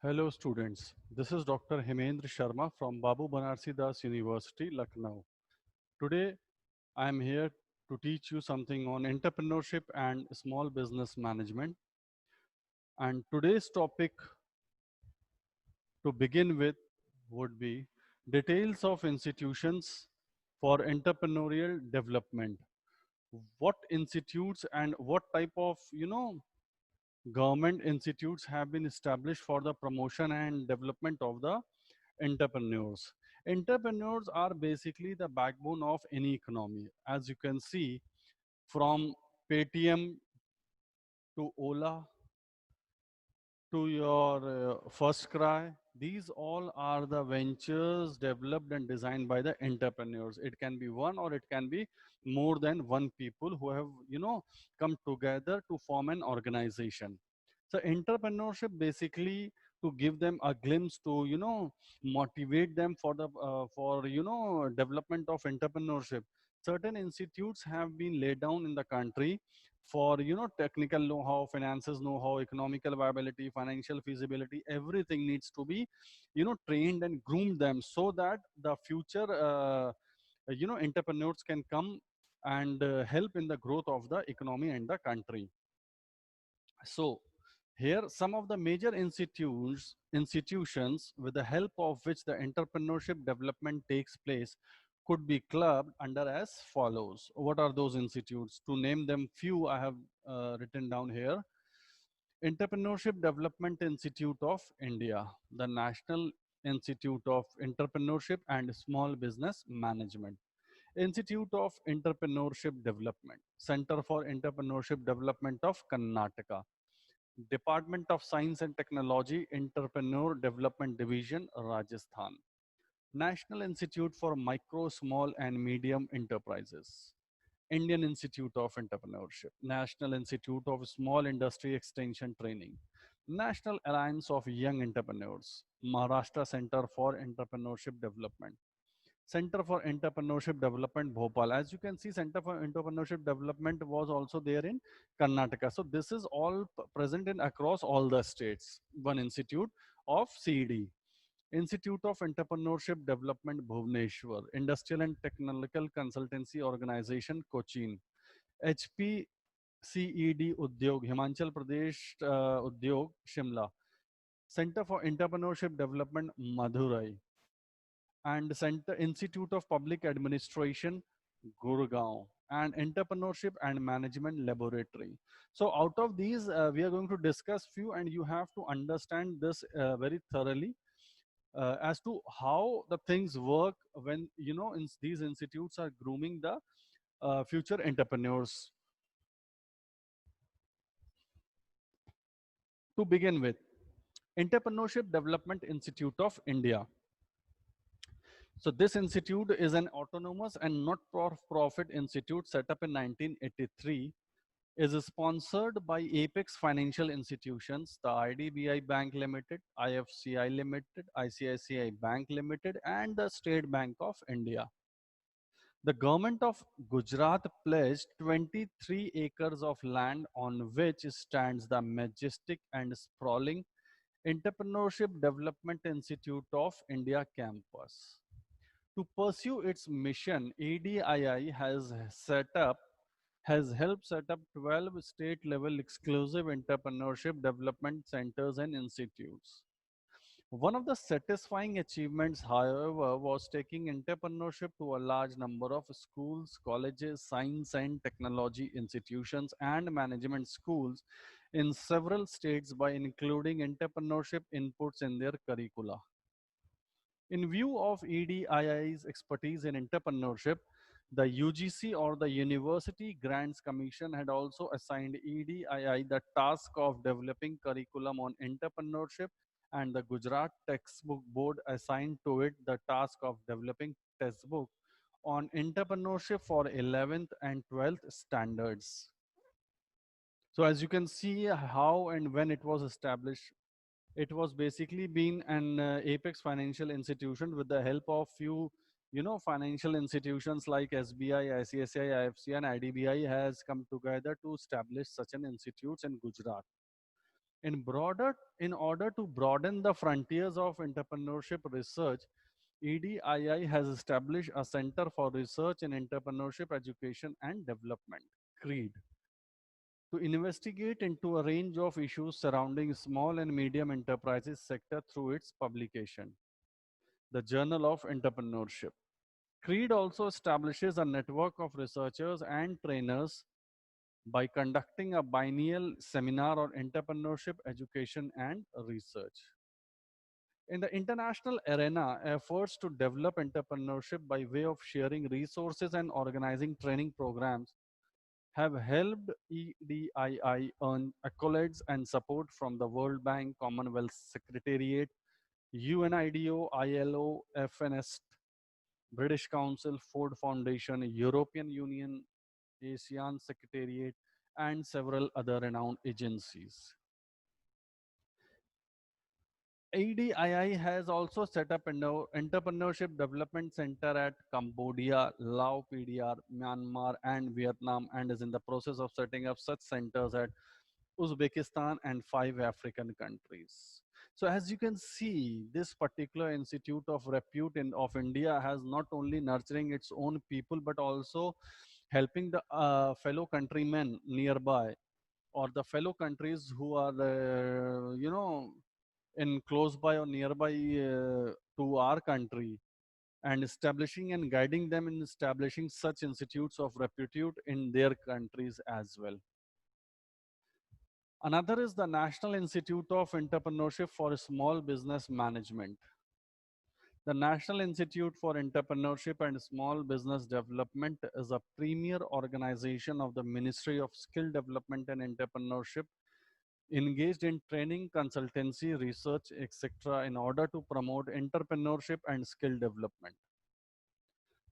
Hello students, this is Dr. Hemendra Sharma from Babu Banarsi Das University, Lucknow. Today I am here to teach you something on entrepreneurship and small business management. And today's topic to begin with would be details of institutions for entrepreneurial development. What institutes and what type of, government institutes have been established for the promotion and development of the entrepreneurs. Entrepreneurs are basically the backbone of any economy. As you can see, from Paytm to Ola to your First Cry, these all are the ventures developed and designed by the entrepreneurs. It can be one or it can be more than one people who have, come together to form an organization. So entrepreneurship basically to give them a glimpse to motivate them for the for development of entrepreneurship. Certain institutes have been laid down in the country for technical know-how, finances know-how, economical viability, financial feasibility. Everything needs to be trained and groomed them so that the future entrepreneurs can come and help in the growth of the economy and the country. So here some of the major institutions with the help of which the entrepreneurship development takes place could be clubbed under as follows. What are those institutes? To name them few, I have written down here. Entrepreneurship Development Institute of India, the National Institute of Entrepreneurship and Small Business Management, Institute of Entrepreneurship Development, Center for Entrepreneurship Development of Karnataka, Department of Science and Technology, Entrepreneur Development Division, Rajasthan. National Institute for Micro, Small and Medium Enterprises. Indian Institute of Entrepreneurship. National Institute of Small Industry Extension Training. National Alliance of Young Entrepreneurs. Maharashtra Center for Entrepreneurship Development. Center for Entrepreneurship Development, Bhopal. As you can see, Center for Entrepreneurship Development was also there in Karnataka. So this is all present in across all the states. One institute of CED. Institute of Entrepreneurship Development, Bhubaneswar. Industrial and Technical Consultancy Organization, Cochin. HPCED Udyog, Himachal Pradesh Udyog, Shimla. Center for Entrepreneurship Development, Madurai, and Center Institute of Public Administration, Gurgaon, and Entrepreneurship and Management Laboratory. So out of these, we are going to discuss few, and you have to understand this very thoroughly as to how the things work when these institutes are grooming the future entrepreneurs. To begin with, Entrepreneurship Development Institute of India. So this institute is an autonomous and not-for-profit institute set up in 1983, is sponsored by Apex Financial Institutions, the IDBI Bank Limited, IFCI Limited, ICICI Bank Limited, and the State Bank of India. The government of Gujarat pledged 23 acres of land on which stands the majestic and sprawling Entrepreneurship Development Institute of India campus. To pursue its mission, ADII has helped set up 12 state-level exclusive entrepreneurship development centers and institutes. One of the satisfying achievements, however, was taking entrepreneurship to a large number of schools, colleges, science and technology institutions, and management schools in several states by including entrepreneurship inputs in their curricula. In view of EDII's expertise in entrepreneurship, the UGC or the University Grants Commission had also assigned EDII the task of developing curriculum on entrepreneurship, and the Gujarat Textbook Board assigned to it the task of developing textbook on entrepreneurship for 11th and 12th standards. So as you can see how and when it was established, it was basically been an Apex financial institution with the help of few financial institutions like SBI, ICICI, IFC and IDBI has come together to establish such an institutes in Gujarat. In order to broaden the frontiers of entrepreneurship research, EDII has established a Center for Research in Entrepreneurship Education and Development, CREED, to investigate into a range of issues surrounding small and medium enterprises sector through its publication, the Journal of Entrepreneurship. CREED also establishes a network of researchers and trainers by conducting a biennial seminar on entrepreneurship education and research. In the international arena, efforts to develop entrepreneurship by way of sharing resources and organizing training programs have helped EDII earn accolades and support from the World Bank, Commonwealth Secretariat, UNIDO, ILO, FNS, British Council, Ford Foundation, European Union, ASEAN Secretariat, and several other renowned agencies. ADII has also set up an entrepreneurship development center at Cambodia, Laos, PDR, Myanmar, and Vietnam, and is in the process of setting up such centers at Uzbekistan and 5 African countries. So as you can see, this particular institute of repute of India has not only nurturing its own people, but also helping the fellow countrymen nearby or the fellow countries who are, in close by or nearby to our country, and establishing and guiding them in establishing such institutes of repute in their countries as well. Another is the National Institute of Entrepreneurship for Small Business Management. The National Institute for Entrepreneurship and Small Business Development is a premier organization of the Ministry of Skill Development and Entrepreneurship, engaged in training, consultancy, research, etc., in order to promote entrepreneurship and skill development.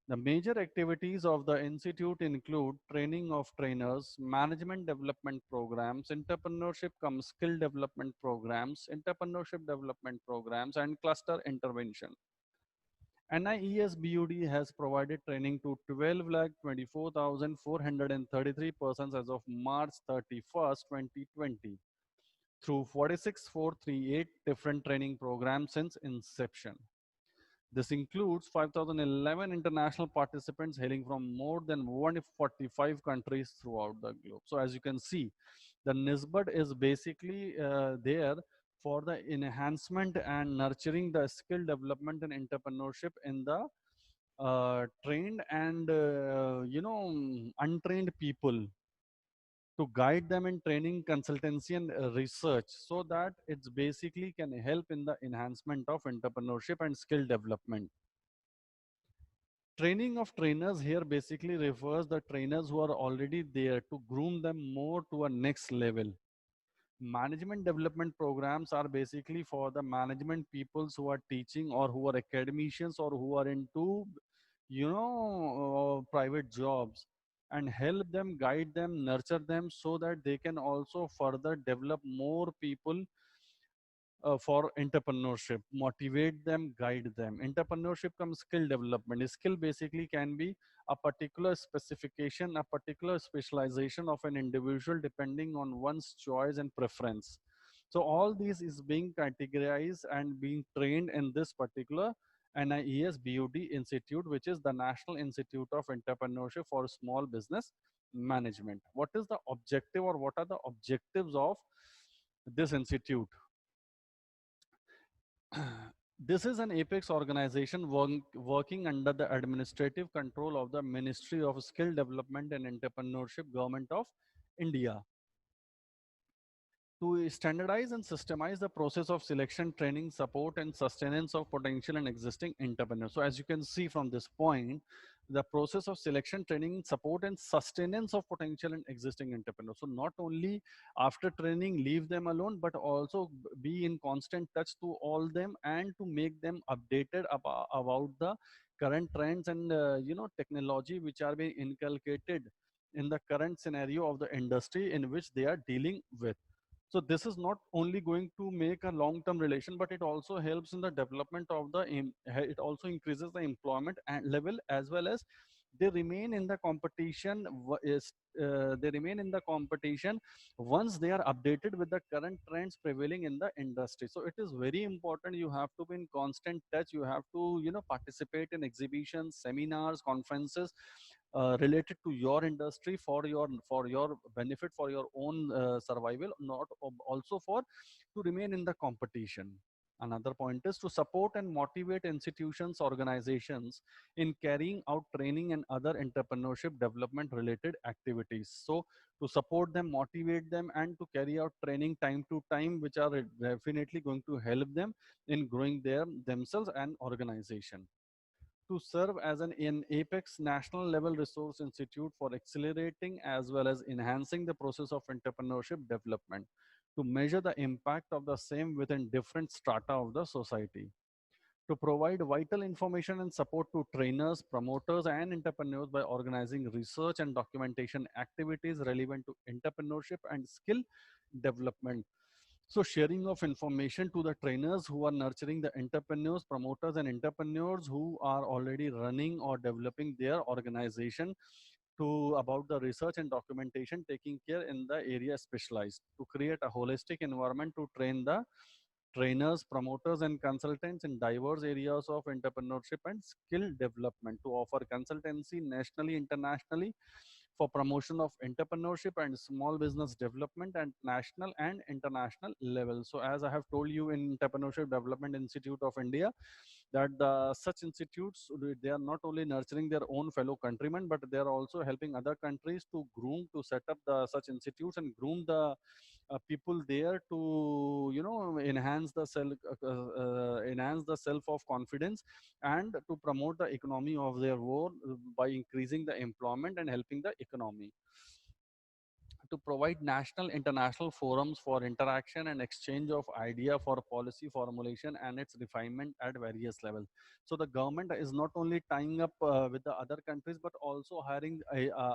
The major activities of the institute include training of trainers, management development programs, entrepreneurship cum skill development programs, entrepreneurship development programs, and cluster intervention. NIES-BUD has provided training to 12,24,433 persons as of March 31st, 2020 through 46,438 different training programs since inception. This includes 5,011 international participants hailing from more than 145 countries throughout the globe. So as you can see, the NISBUD is basically there for the enhancement and nurturing the skill development and entrepreneurship in the trained and untrained people, to guide them in training, consultancy, and research, so that it's basically can help in the enhancement of entrepreneurship and skill development. Training of trainers here basically refers the trainers who are already there to groom them more to a next level. Management development programs are basically for the management peoples who are teaching or who are academicians or who are into private jobs, and help them, guide them, nurture them, so that they can also further develop more people for entrepreneurship, motivate them, guide them. Entrepreneurship comes skill development. Skill basically can be a particular specification, a particular specialization of an individual depending on one's choice and preference. So all these is being categorized and being trained in this particular NIES-BUD Institute, which is the National Institute of Entrepreneurship for Small Business Management. What is the objective, or what are the objectives of this institute? This is an apex organization working under the administrative control of the Ministry of Skill Development and Entrepreneurship, Government of India, to standardize and systemize the process of selection, training, support, and sustenance of potential and existing entrepreneurs. So as you can see from this point, the process of selection, training, support, and sustenance of potential and existing entrepreneurs. So not only after training leave them alone, but also be in constant touch to all them and to make them updated about the current trends and technology which are being inculcated in the current scenario of the industry in which they are dealing with. So this is not only going to make a long-term relation, but it also helps in the development of the, it also increases the employment level, as well as they remain in the competition they remain in the competition once they are updated with the current trends prevailing in the industry. So it is very important, you have to be in constant touch, you have to, you know, participate in exhibitions, seminars, conferences related to your industry, for your benefit, for your own survival, not also for to remain in the competition. Another point is to support and motivate institutions, organizations in carrying out training and other entrepreneurship development related activities. So to support them, motivate them, and to carry out training time to time, which are definitely going to help them in growing themselves and organization. To serve as an apex national level resource institute for accelerating as well as enhancing the process of entrepreneurship development, to measure the impact of the same within different strata of the society, to provide vital information and support to trainers, promoters, and entrepreneurs by organizing research and documentation activities relevant to entrepreneurship and skill development. So sharing of information to the trainers who are nurturing the entrepreneurs, promoters, and entrepreneurs who are already running or developing their organization, to about the research and documentation taking care in the area specialized, to create a holistic environment to train the trainers, promoters, and consultants in diverse areas of entrepreneurship and skill development, to offer consultancy nationally, internationally for promotion of entrepreneurship and small business development at national and international level. So as I have told you, in Entrepreneurship Development Institute of India, that such institutes, they are not only nurturing their own fellow countrymen, but they are also helping other countries to groom, to set up the such institutes and groom the people there to, you know, enhance the self of confidence, and to promote the economy of their world by increasing the employment and helping the economy, to provide national international forums for interaction and exchange of idea for policy formulation and its refinement at various levels. So the government is not only tying up with the other countries, but also hiring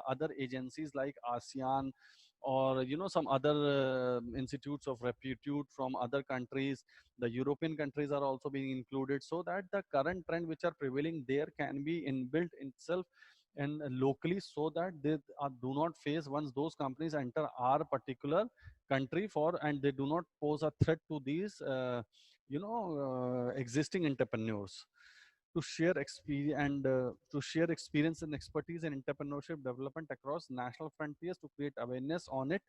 other agencies like ASEAN, or, you know, some other institutes of repute from other countries. The European countries are also being included, so that the current trend which are prevailing there can be inbuilt itself and locally, so that they do not face, once those companies enter our particular country for, and they do not pose a threat to these existing entrepreneurs, to share experience to share experience and expertise in entrepreneurship development across national frontiers, to create awareness on it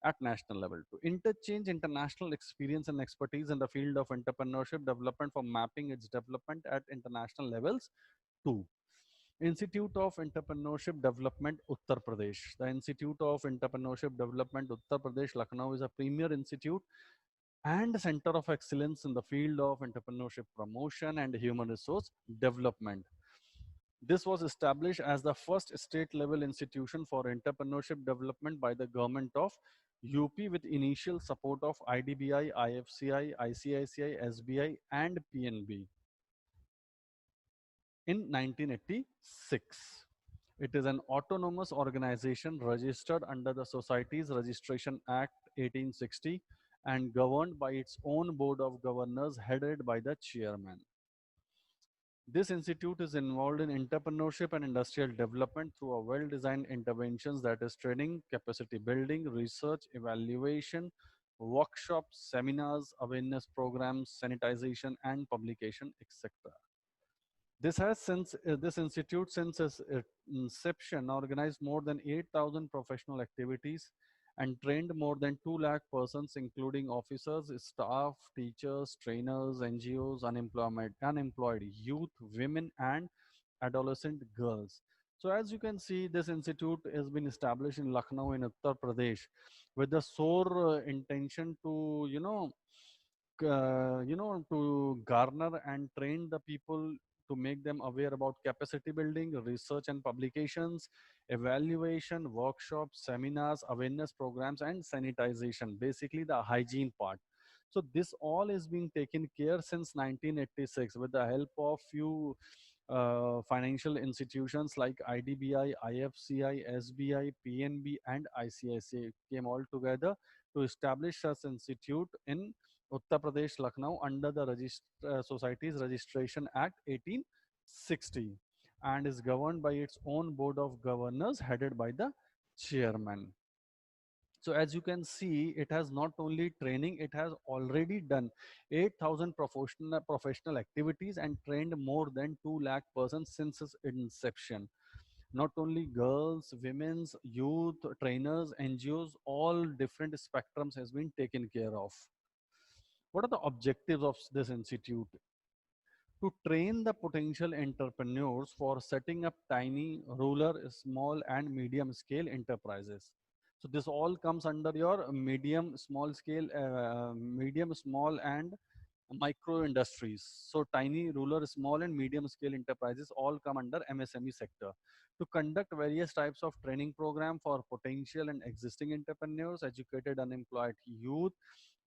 at national level, to interchange international experience and expertise in the field of entrepreneurship development for mapping its development at international levels too. Institute of Entrepreneurship Development, Uttar Pradesh. The Institute of Entrepreneurship Development, Uttar Pradesh, Lucknow is a premier institute and center of excellence in the field of entrepreneurship promotion and human resource development. This was established as the first state level institution for entrepreneurship development by the government of UP, with initial support of IDBI, IFCI, ICICI, SBI, and PNB in 1986. It is an autonomous organization registered under the Societies Registration Act 1860 and governed by its own board of governors headed by the chairman. This institute is involved in entrepreneurship and industrial development through a well-designed interventions, that is training, capacity building, research, evaluation, workshops, seminars, awareness programs, sanitization, and publication, etc. This institute since its inception organized more than 8,000 professional activities and trained more than 2 lakh persons, including officers, staff, teachers, trainers, NGOs, unemployed youth, women, and adolescent girls. So as you can see, this institute has been established in Lucknow in Uttar Pradesh with the sole intention to, to garner and train the people, to make them aware about capacity building, research and publications, evaluation, workshops, seminars, awareness programs, and sanitization, basically the hygiene part. So this all is being taken care since 1986 with the help of few financial institutions like IDBI, IFCI, SBI, PNB, and ICICI came all together to establish such institute in Uttar Pradesh, Lucknow, under the Societies Registration Act 1860. and is governed by its own board of governors headed by the chairman. So as you can see, it has not only training, it has already done 8,000 professional activities and trained more than 2 lakh persons since its inception. Not only girls, women's, youth, trainers, NGOs, all different spectrums has been taken care of. What are the objectives of this institute? To train the potential entrepreneurs for setting up tiny, rural, small, and medium scale enterprises. So this all comes under your medium, small scale, medium, small, and micro industries. So tiny, rural, small, and medium scale enterprises all come under MSME sector. To conduct various types of training program for potential and existing entrepreneurs, educated unemployed youth,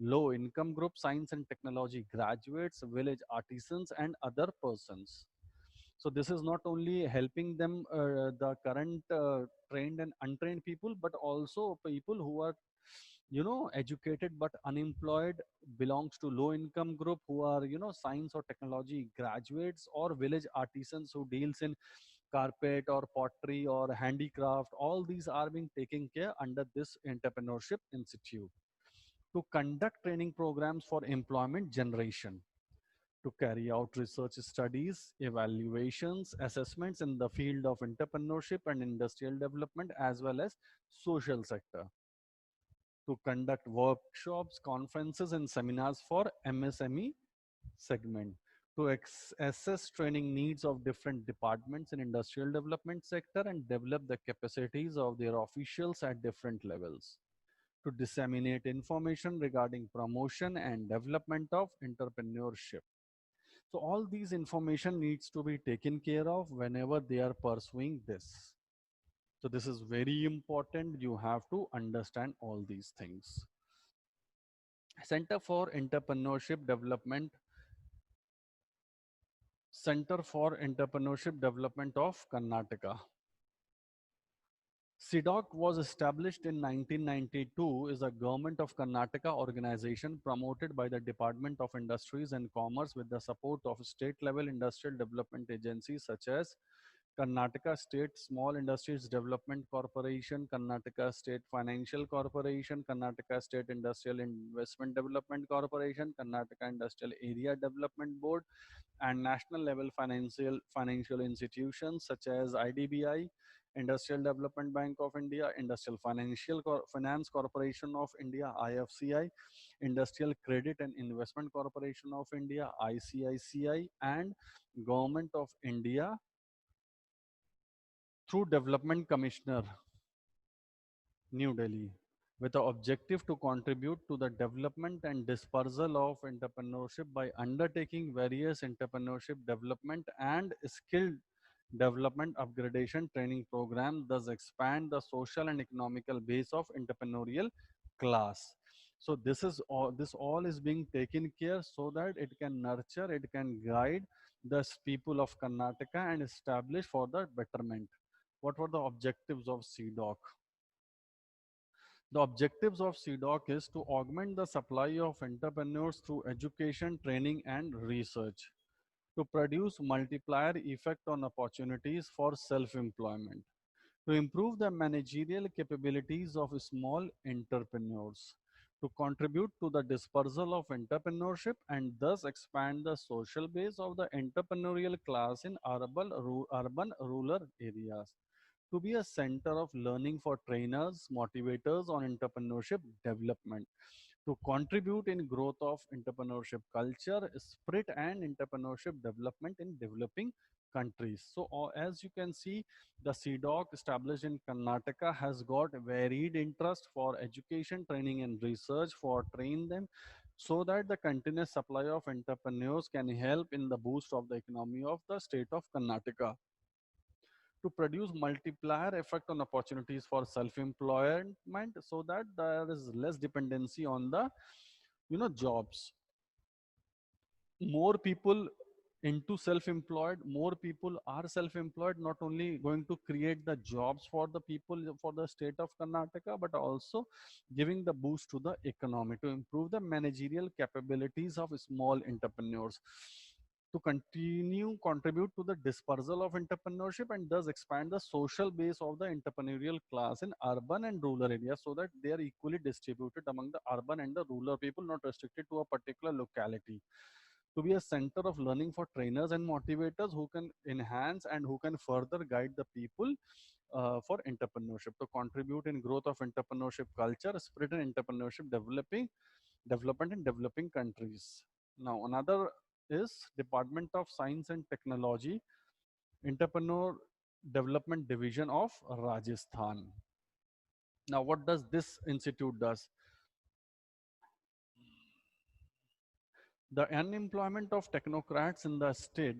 low income group, science and technology graduates, village artisans, and other persons. So this is not only helping them, the current trained and untrained people, but also people who are, you know, educated but unemployed, belongs to low income group, who are, you know, science or technology graduates, or village artisans who deals in carpet or pottery or handicraft. All these are being taken care under this entrepreneurship institute. To conduct training programs for employment generation, to carry out research studies, evaluations, assessments in the field of entrepreneurship and industrial development, as well as social sector, to conduct workshops, conferences, and seminars for MSME segment, to assess training needs of different departments in industrial development sector and develop the capacities of their officials at different levels, to disseminate information regarding promotion and development of entrepreneurship. So all these information needs to be taken care of whenever they are pursuing this. So this is very important. You have to understand all these things. Center for Entrepreneurship Development, Center for Entrepreneurship Development of Karnataka. CDOC was established in 1992, is a government of Karnataka organization promoted by the Department of Industries and Commerce with the support of state level industrial development agencies such as Karnataka State Small Industries Development Corporation, Karnataka State Financial Corporation, Karnataka State Industrial Investment Development Corporation, Karnataka Industrial Area Development Board, and national level financial institutions such as IDBI, Industrial Development Bank of India, Industrial Finance Corporation of India, IFCI, Industrial Credit and Investment Corporation of India, ICICI, and Government of India through Development Commissioner, New Delhi, with the objective to contribute to the development and dispersal of entrepreneurship by undertaking various entrepreneurship development and skill development upgradation training program, thus expand the social and economical base of entrepreneurial class. So this all is being taken care so that it can nurture, it can guide the people of Karnataka and establish for the betterment. What were the objectives of CDOC? The objectives of CDOC is to augment the supply of entrepreneurs through education, training, and research, to produce multiplier effect on opportunities for self-employment, to improve the managerial capabilities of small entrepreneurs, to contribute to the dispersal of entrepreneurship and thus expand the social base of the entrepreneurial class in urban rural areas, to be a center of learning for trainers, motivators on entrepreneurship development, to contribute in growth of entrepreneurship culture, spirit, and entrepreneurship development in developing countries. So as you can see, the CDOC established in Karnataka has got varied interest for education, training, and research for train them so that the continuous supply of entrepreneurs can help in the boost of the economy of the state of Karnataka, to produce multiplier effect on opportunities for self-employment so that there is less dependency on the, you know, jobs. More people into self-employed, more people are self-employed, not only going to create the jobs for the people for the state of Karnataka, but also giving the boost to the economy, to improve the managerial capabilities of small entrepreneurs. to continue contribute to the dispersal of entrepreneurship and thus expand the social base of the entrepreneurial class in urban and rural areas so that they are equally distributed among the urban and the rural people, not restricted to a particular locality. To be a center of learning for trainers and motivators who can enhance and who can further guide the people for entrepreneurship, to contribute in growth of entrepreneurship culture, spirit and entrepreneurship development in developing countries. Now, another is Department of Science and Technology, Entrepreneur Development Division of Rajasthan. Now, what does this institute does? The unemployment of technocrats in the state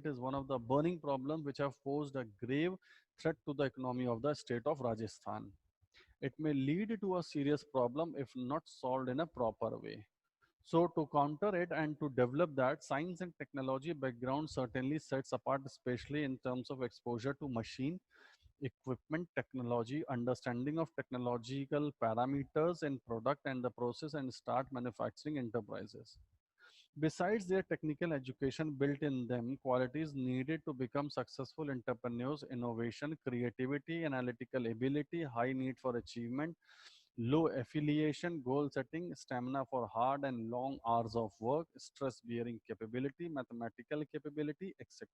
is one of the burning problems which have posed a grave threat to the economy of the state of Rajasthan. It may lead to a serious problem if not solved in a proper way. So to counter it and to develop that, science and technology background certainly sets apart, especially in terms of exposure to machine, equipment, technology, understanding of technological parameters in product and the process and start manufacturing enterprises. Besides their technical education built in them, qualities needed to become successful entrepreneurs, innovation, creativity, analytical ability, high need for achievement, low affiliation, goal setting, stamina for hard and long hours of work, stress bearing capability, mathematical capability, etc.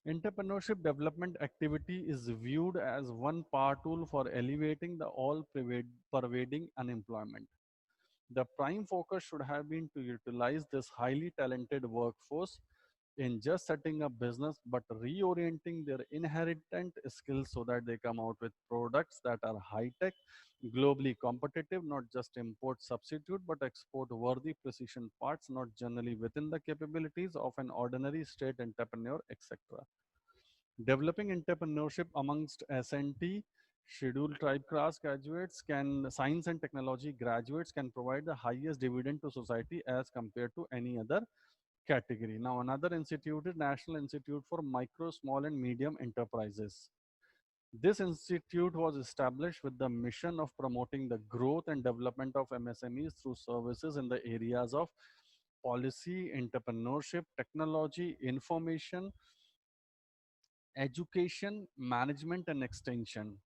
Entrepreneurship development activity is viewed as one power tool for elevating the all pervading unemployment. The prime focus should have been to utilize this highly talented workforce in just setting up business, but reorienting their inherent skills so that they come out with products that are high tech, globally competitive, not just import substitute, but export worthy precision parts, not generally within the capabilities of an ordinary state entrepreneur, etc. Developing entrepreneurship amongst SNT scheduled tribe class graduates can science and technology graduates can provide the highest dividend to society as compared to any other category. Now, another institute is National Institute for Micro, Small, and Medium Enterprises. This institute was established with the mission of promoting the growth and development of MSMEs through services in the areas of policy, entrepreneurship, technology, information, education, management, and extension.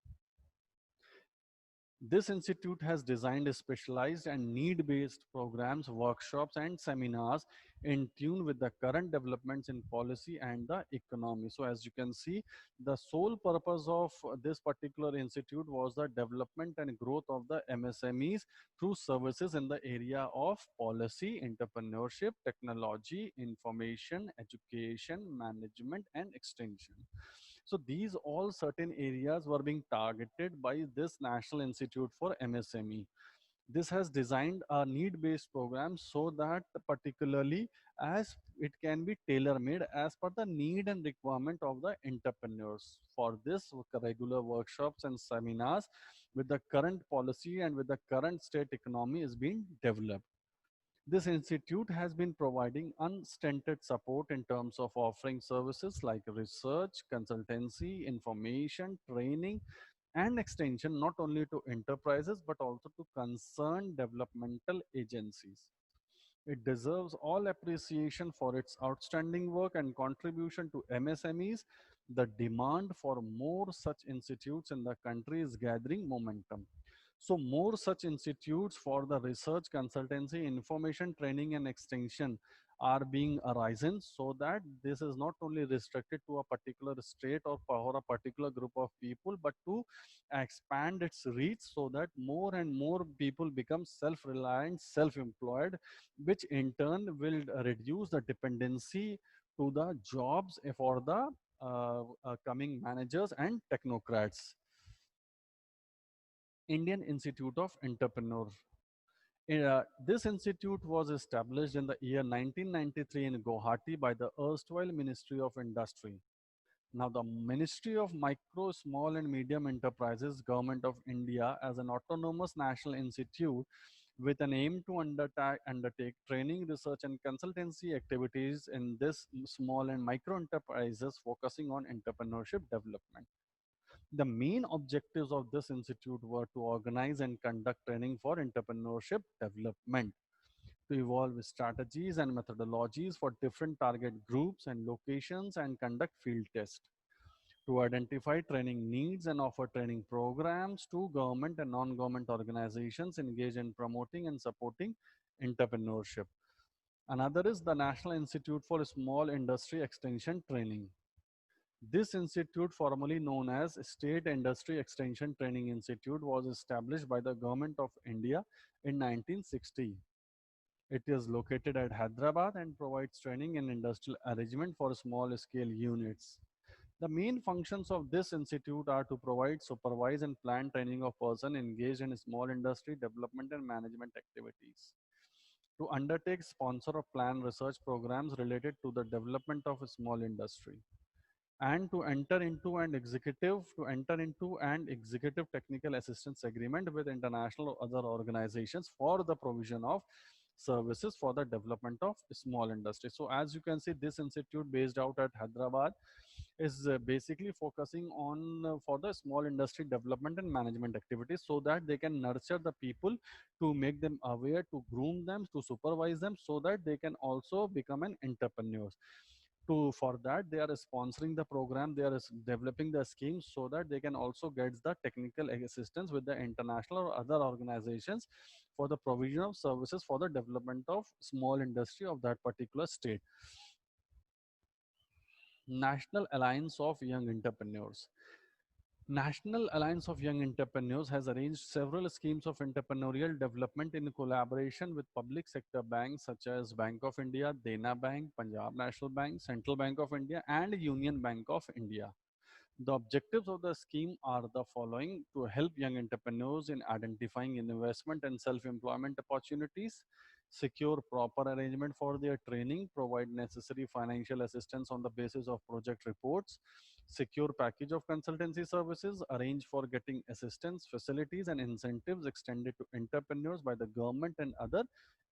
This institute has designed specialized and need-based programs, workshops, and seminars in tune with the current developments in policy and the economy. So as you can see, the sole purpose of this particular institute was the development and growth of the MSMEs through services in the area of policy, entrepreneurship, technology, information, education, management, and extension. So these all certain areas were being targeted by this National Institute for MSME. This has designed a need-based program so that particularly as it can be tailor-made as per the need and requirement of the entrepreneurs. For this, regular workshops and seminars with the current policy and with the current state economy is being developed. This institute has been providing unstinted support in terms of offering services like research, consultancy, information, training, and extension not only to enterprises but also to concerned developmental agencies. It deserves all appreciation for its outstanding work and contribution to MSMEs. The demand for more such institutes in the country is gathering momentum. So more such institutes for the research, consultancy, information, training, and extension are being arisen so that this is not only restricted to a particular state or for a particular group of people, but to expand its reach so that more and more people become self-reliant, self-employed, which in turn will reduce the dependency to the jobs for the coming managers and technocrats. Indian Institute of Entrepreneur. This institute was established in the year 1993 in Guwahati by the erstwhile Ministry of Industry. Now, the Ministry of Micro, Small and Medium Enterprises, Government of India, as an autonomous national institute with an aim to undertake training, research, and consultancy activities in this small and micro enterprises, focusing on entrepreneurship development. The main objectives of this institute were to organize and conduct training for entrepreneurship development, to evolve strategies and methodologies for different target groups and locations and conduct field tests, to identify training needs and offer training programs to government and non-government organizations engaged in promoting and supporting entrepreneurship. Another is the National Institute for Small Industry Extension Training. This institute, formerly known as State Industry Extension Training Institute, was established by the Government of India in 1960. It is located at Hyderabad and provides training in industrial arrangement for small scale units. The main functions of this institute are to provide, supervise, and plan training of persons engaged in small industry development and management activities, to undertake, sponsor, or plan research programs related to the development of a small industry, and to enter into an executive technical assistance agreement with international or other organizations for the provision of services for the development of small industry. So as you can see, this institute based out at Hyderabad is basically focusing on for the small industry development and management activities, so that they can nurture the people, to make them aware, to groom them, to supervise them, so that they can also become an entrepreneurs. To for that they are sponsoring the program, they are developing the schemes, so that they can also get the technical assistance with the international or other organizations for the provision of services for the development of small industry of that particular state. National Alliance of Young Entrepreneurs. National Alliance of Young Entrepreneurs has arranged several schemes of entrepreneurial development in collaboration with public sector banks such as Bank of India, Dena Bank, Punjab National Bank, Central Bank of India, and Union Bank of India. The objectives of the scheme are the following: to help young entrepreneurs in identifying investment and self employment opportunities, secure proper arrangement for their training, provide necessary financial assistance on the basis of project reports, secure package of consultancy services, arrange for getting assistance, facilities, and incentives extended to entrepreneurs by the government and other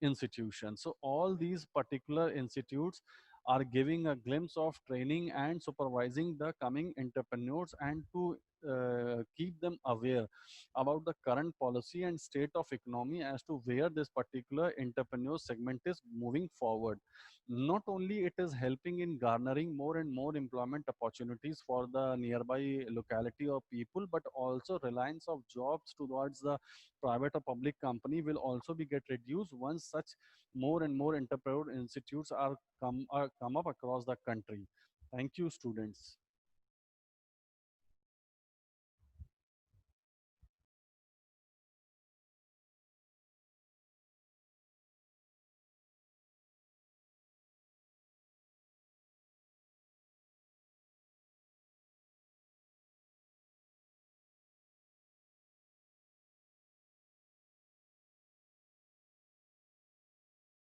institutions. So, all these particular institutes are giving a glimpse of training and supervising the coming entrepreneurs, and to keep them aware about the current policy and state of economy as to where this particular entrepreneur segment is moving forward. Not only it is helping in garnering more and more employment opportunities for the nearby locality of people, but also reliance of jobs towards the private or public company will also be get reduced once such more and more entrepreneur institutes are come up across the country. Thank you, students.